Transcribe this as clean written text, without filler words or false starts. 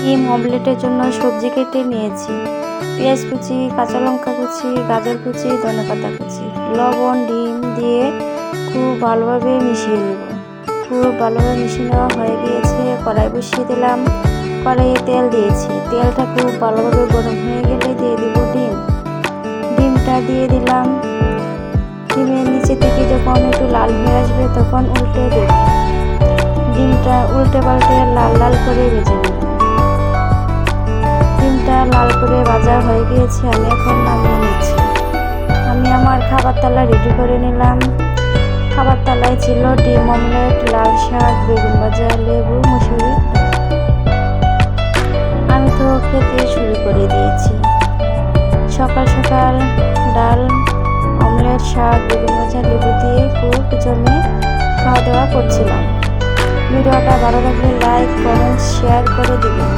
ডিম অমলেটের জন্য সবজি কেটে নিয়েছি। পেঁয়াজ কুচি, কাঁচা লঙ্কা কুচি, গাজর কুচি, ধনেপাতা কুচি, লবণ, ডিম দিয়ে খুব ভালোভাবে মিশিয়ে নেব। খুব ভালোভাবে মিশিয়ে নেওয়া হয়ে গিয়েছে। কড়াই বসিয়ে দিলাম। কড়াইয়ে তেল দিয়েছি। তেলটা খুব ভালোভাবে গরম হয়ে গেলে দিয়ে দিব ডিম। ডিমটা দিয়ে দিলাম। ডিমের নিচে থেকে যখন একটু লাল হয়ে আসবে তখন উল্টে দেব। ডিমটা উল্টে পাল্টে লাল লাল করে ভেজে নেব। ডিমটা লাল করে ভাজা হয়ে গিয়েছে, আমি এখন নামিয়ে নিচ্ছি। আমি আমার খাবার থালা রেডি করে নিলাম। খাবার থালায় ছিল ডিম অমলেট, লাল শাক, বেগুন ভাজা, লেবু, মুসুরি। আমি তো খেতে শুরু করে দিয়েছি। সকাল সকাল ডাল, অমলেট, শাক, বেগুন ভাজা, লেবু দিয়ে খুব জমে খাওয়া দাওয়া করছিলাম। ভিডিওটা ভালো লাগলে লাইক, কমেন্ট, শেয়ার করে দিবেন।